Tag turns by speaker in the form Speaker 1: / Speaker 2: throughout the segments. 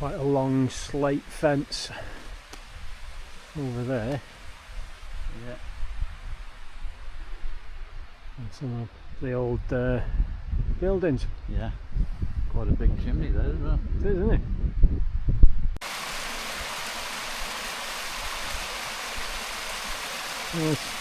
Speaker 1: quite a long slate fence over there.
Speaker 2: Yeah.
Speaker 1: And some of the old buildings.
Speaker 2: Yeah. Quite a big chimney there as well.
Speaker 1: It is, isn't it? Nice.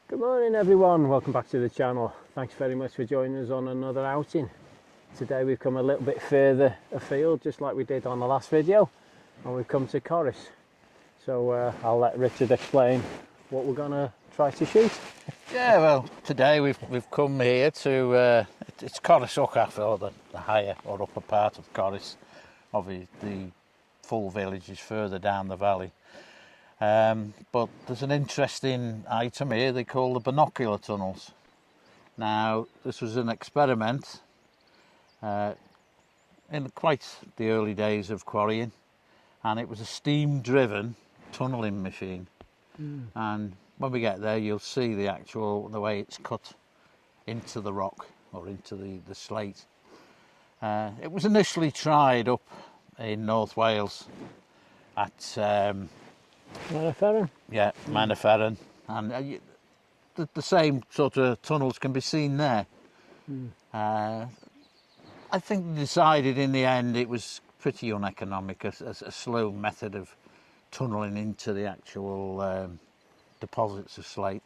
Speaker 1: Good morning everyone, welcome back to the channel. Thanks very much for joining us on another outing. Today we've come a little bit further afield, just like we did on the last video, and we've come to Corris. So I'll let Richard explain what we're going to try to shoot.
Speaker 2: Yeah, well, today we've come here to it's Corris or the higher or upper part of Corris. Obviously, the full village is further down the valley. But there's an interesting item here they call the binocular tunnels. Now, this was an experiment in quite the early days of quarrying, and it was a steam-driven tunneling machine. And when we get there, you'll see the way it's cut into the rock or into the slate. It was initially tried up in North Wales at
Speaker 1: Manaferran?
Speaker 2: Yeah, Manaferran, and the same sort of tunnels can be seen there. I think they decided in the end it was pretty uneconomic, a slow method of tunnelling into the actual deposits of slate,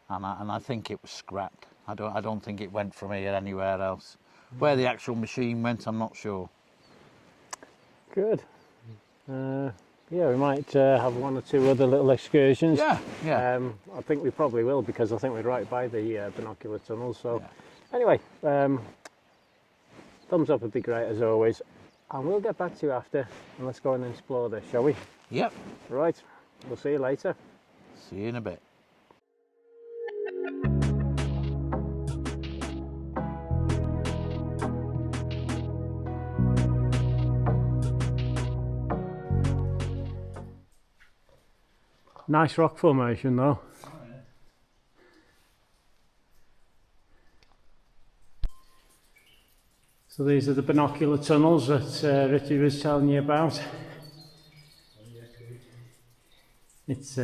Speaker 2: and I think it was scrapped. I don't think it went from here anywhere else. Where the actual machine went, I'm not sure.
Speaker 1: Good. Yeah, we might have one or two other little excursions.
Speaker 2: Yeah.
Speaker 1: I think we probably will, because I think we're right by the binocular tunnels. So
Speaker 2: Yeah.
Speaker 1: anyway, thumbs up would be great as always, and we'll get back to you after, and let's go and explore this, shall we?
Speaker 2: Yep.
Speaker 1: Right, we'll see you later.
Speaker 2: See you in a bit.
Speaker 1: Nice rock formation though.
Speaker 2: Oh, yeah.
Speaker 1: So these are the binocular tunnels that Richie was telling you about. It's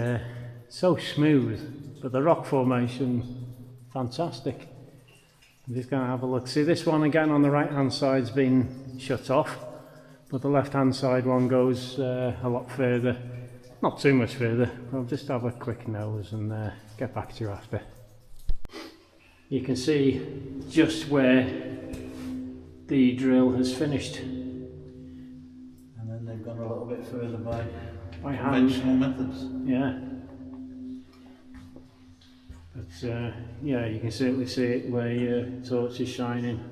Speaker 1: so smooth, but the rock formation, fantastic. I'm just going to have a look. See, this one again on the right hand side's been shut off, but the left hand side one goes a lot further. Not too much further. I'll just have a quick nose and get back to you after. You can see just where the drill has finished.
Speaker 2: And then they've gone a little bit further by
Speaker 1: hand.
Speaker 2: conventional methods.
Speaker 1: Yeah. But yeah, you can certainly see it where your torch is shining.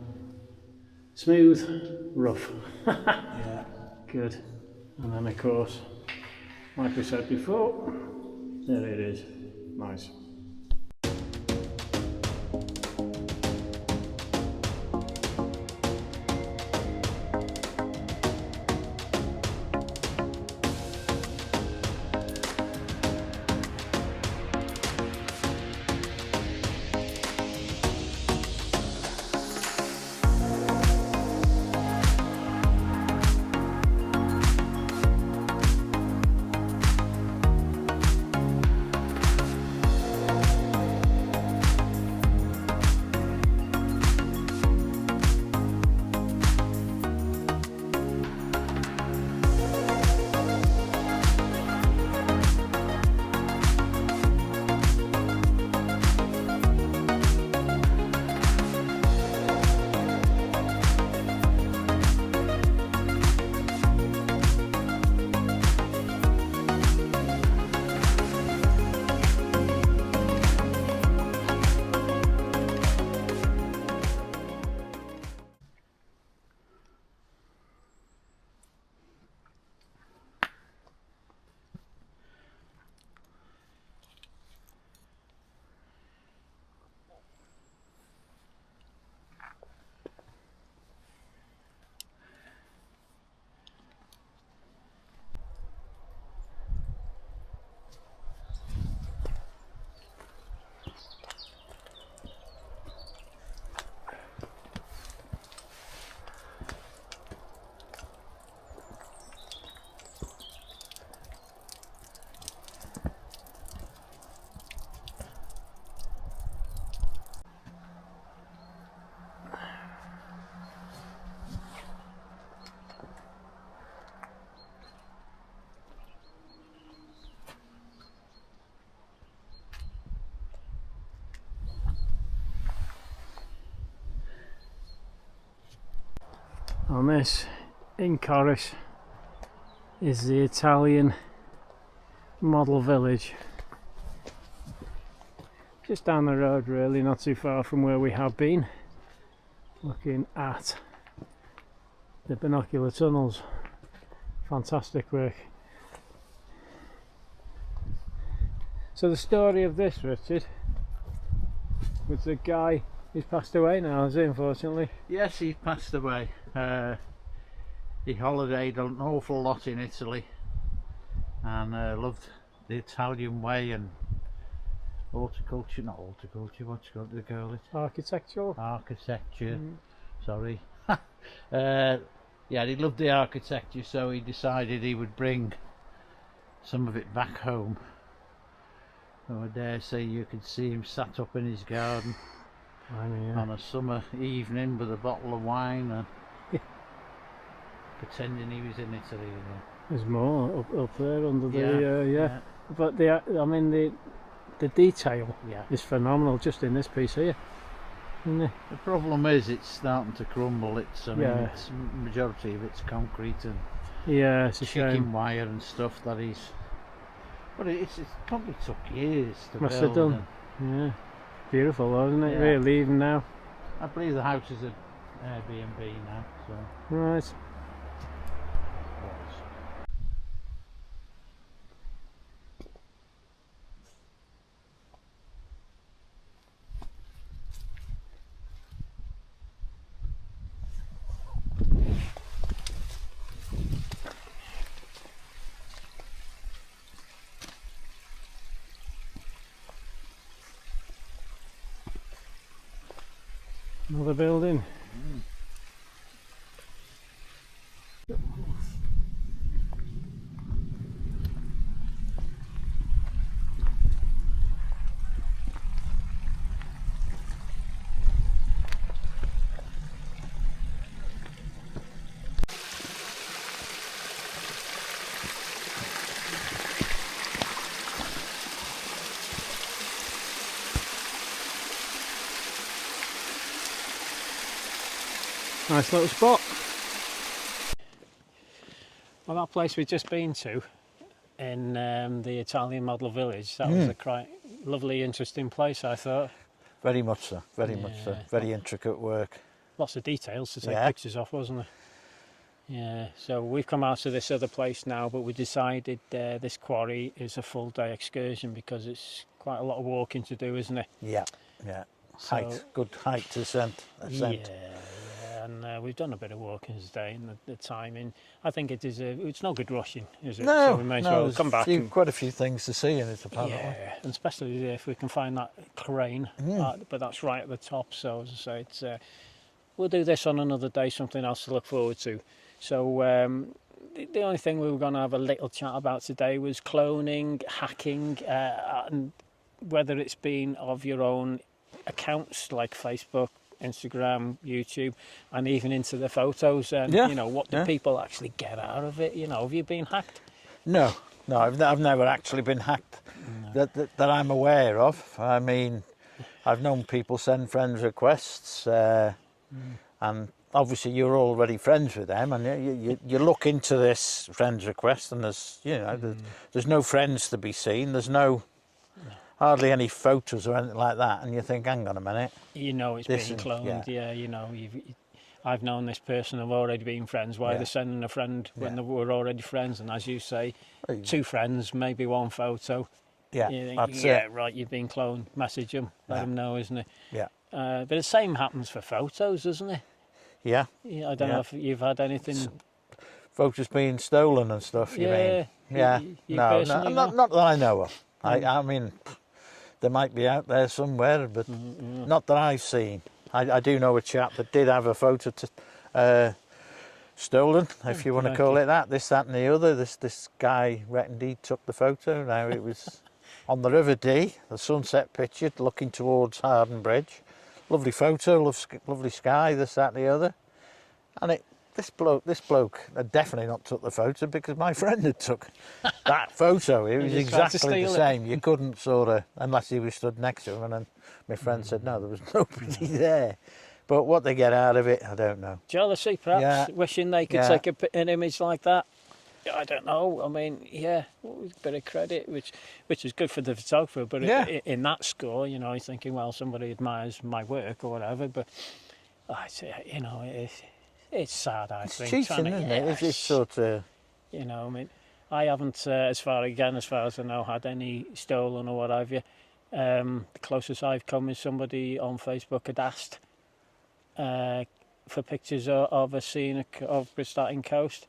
Speaker 1: Smooth, rough.
Speaker 2: Yeah.
Speaker 1: Good. And then of course, like we said before, there it is. Nice. on this in Corris is the Italian model village. Just down the road really, not too far from where we have been, looking at the binocular tunnels. Fantastic work. So the story of this, Richard, was the guy who's passed away now, is he, unfortunately?
Speaker 2: Yes, he passed away. He holidayed an awful lot in Italy and loved the Italian way and horticulture, not horticulture, what you got to call it?
Speaker 1: Architectural?
Speaker 2: Architecture, sorry. Yeah, he loved the architecture, so he decided he would bring some of it back home. So I dare say you could see him sat up in his garden on a summer evening with a bottle of wine and pretending he was in Italy. You know.
Speaker 1: There's more up there under the but the detail is phenomenal just in this piece here, isn't it?
Speaker 2: The problem is it's starting to crumble. It's it's majority of it's concrete and
Speaker 1: it's a
Speaker 2: chicken
Speaker 1: shame.
Speaker 2: wire and stuff that he's. But it's probably took years to
Speaker 1: Must
Speaker 2: build.
Speaker 1: have done. Yeah, beautiful though, isn't it?
Speaker 2: Yeah.
Speaker 1: Really, even now.
Speaker 2: I believe the house is an Airbnb now. So.
Speaker 1: Right. Another building. Nice little spot. Well, that place we've just been to in the Italian model village, that was a quite lovely, interesting place, I thought.
Speaker 2: Very much so, very much so. Very intricate work.
Speaker 1: Lots of details to take pictures of, wasn't there? Yeah, so we've come out to this other place now, but we decided this quarry is a full day excursion because it's quite a lot of walking to do, isn't it?
Speaker 2: Yeah, yeah.
Speaker 1: So,
Speaker 2: Good height to ascent.
Speaker 1: And we've done a bit of walking today, and the timing, I think it's no good rushing, is it?
Speaker 2: No,
Speaker 1: so we may as well come back.
Speaker 2: Quite a few things to see in it, apparently.
Speaker 1: Yeah, and especially if we can find that crane, but that's right at the top. So as I say, we'll do this on another day, something else to look forward to. So the only thing we were going to have a little chat about today was cloning, hacking, and whether it's been of your own accounts like Facebook, Instagram, YouTube, and even into the photos, and you know, what do people actually get out of it? You know, have you been hacked?
Speaker 2: No, I've never actually been hacked that I'm aware of. I mean, I've known people send friends requests, and obviously you're already friends with them, and you look into this friends request, and there's no friends to be seen. There's hardly any photos or anything like that, and you think, hang on a minute.
Speaker 1: You know it's being cloned, you know. I've known this person, I've already been friends. Why they're sending a friend when they were already friends? And as you say, two friends, maybe one photo.
Speaker 2: Yeah,
Speaker 1: you think,
Speaker 2: that's it.
Speaker 1: Right, you've been cloned. Message them, let them know, isn't it?
Speaker 2: Yeah.
Speaker 1: But the same happens for photos, doesn't it?
Speaker 2: Yeah.
Speaker 1: I don't know if you've had anything.
Speaker 2: Photos being stolen and stuff, you mean? Yeah. No, not that I know of. I mean, they might be out there somewhere, but not that I've seen. I do know a chap that did have a photo stolen, if you want to call it that. This, that and the other. This guy reckoned he took the photo. Now it was on the River Dee, the sunset picture, looking towards Harden Bridge. Lovely photo, lovely sky, this, that and the other. And this bloke had definitely not took the photo because my friend had took that photo. It was exactly the same. You couldn't unless he was stood next to him, and then my friend said no, there was nobody there. But what they get out of it, I don't know.
Speaker 1: Jealousy, perhaps,
Speaker 2: Yeah.
Speaker 1: wishing they could
Speaker 2: Yeah.
Speaker 1: take an image like that. I don't know. I mean, yeah, a bit of credit, which is good for the photographer. But
Speaker 2: Yeah.
Speaker 1: in that score, you know, you're thinking, well, somebody admires my work or whatever. But you know, it's sad. I
Speaker 2: It's
Speaker 1: think
Speaker 2: cheating, isn't it? It's sort of.
Speaker 1: You know, I mean, I haven't, as far as I know, had any stolen or what have you. The closest I've come is somebody on Facebook had asked for pictures of a scene of Bristatin Coast,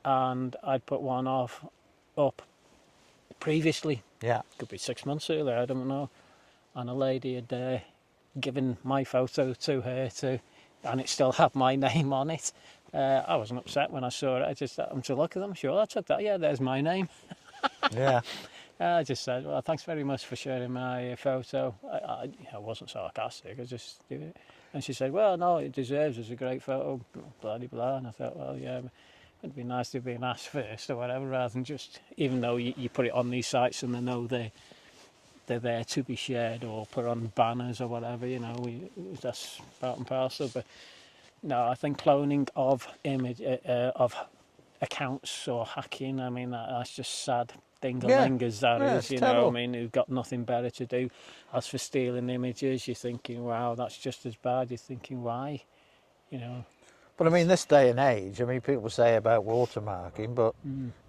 Speaker 1: and I'd put one up previously.
Speaker 2: Yeah.
Speaker 1: Could be 6 months earlier, I don't know. And a lady had given my photo to her too, and it still had my name on it. I wasn't upset when I saw it. I just thought, I'm to look at them. Sure, I took that. Yeah, there's my name.
Speaker 2: Yeah.
Speaker 1: I just said, well, thanks very much for sharing my photo. I wasn't sarcastic. I just did it. And she said, well, no, it deserves. It's a great photo. Blah, blah, blah. And I thought, well, yeah, it'd be nice to be an asked first or whatever, rather than just, even though you put it on these sites and they know they're there to be shared or put on banners or whatever, you know, that's part and parcel. But no, I think cloning of of accounts or hacking, I mean, that's just sad ding-a-ling as that is, you know. I mean, who've got nothing better to do. As for stealing images, you're thinking, wow, that's just as bad. You're thinking, why, you know.
Speaker 2: But I mean, this day and age, I mean, people say about watermarking, but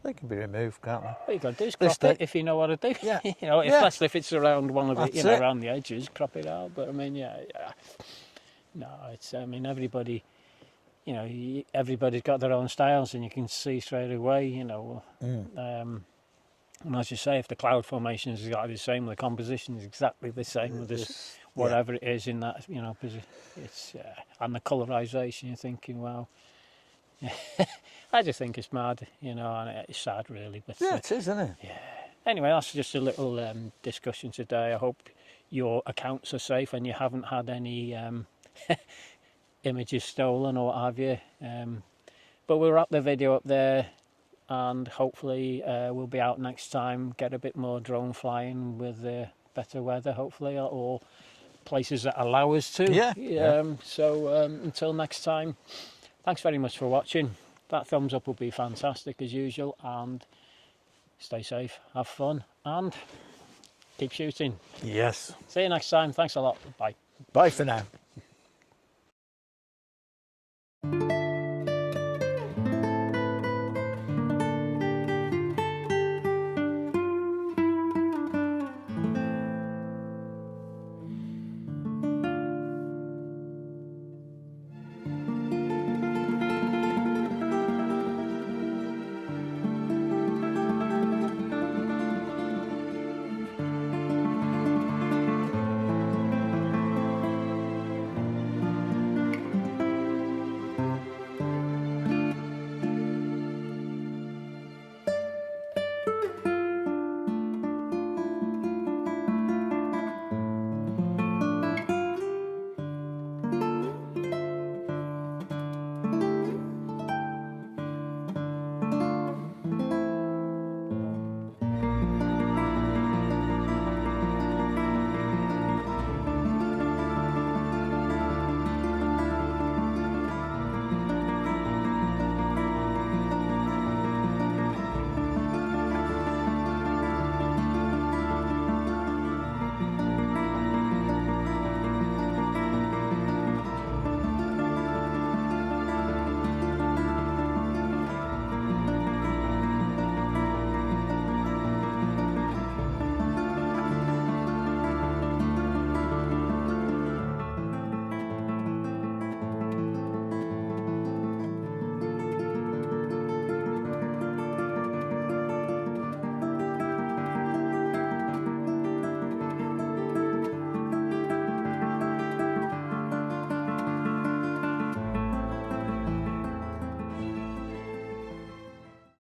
Speaker 2: they can be removed, can't they?
Speaker 1: What you got to do is crop it if you know what to do.
Speaker 2: Yeah.
Speaker 1: You know, especially if it's around one of it, you know,
Speaker 2: That's it.
Speaker 1: around the edges, crop it out. But I mean, yeah. No, it's, I mean, everybody, you know, everybody's got their own styles, and you can see straight away, you know. And as you say, if the cloud formation is exactly the same, the composition is exactly the same with this, whatever it is in that, you know, it's and the colorization, you're thinking, wow. I just think it's mad, you know, and it's sad, really. But
Speaker 2: Yeah, it is, isn't it?
Speaker 1: yeah. Anyway, that's just a little discussion today. I hope your accounts are safe and you haven't had any images stolen or what have you. But we'll wrap the video up there, and hopefully we'll be out next time, get a bit more drone flying with better weather, hopefully, or places that allow us to. So until next time, thanks very much for watching. That thumbs up would be fantastic as usual, and stay safe, have fun, and keep shooting.
Speaker 2: Yes.
Speaker 1: See you next time. Thanks a lot. Bye.
Speaker 2: Bye for now.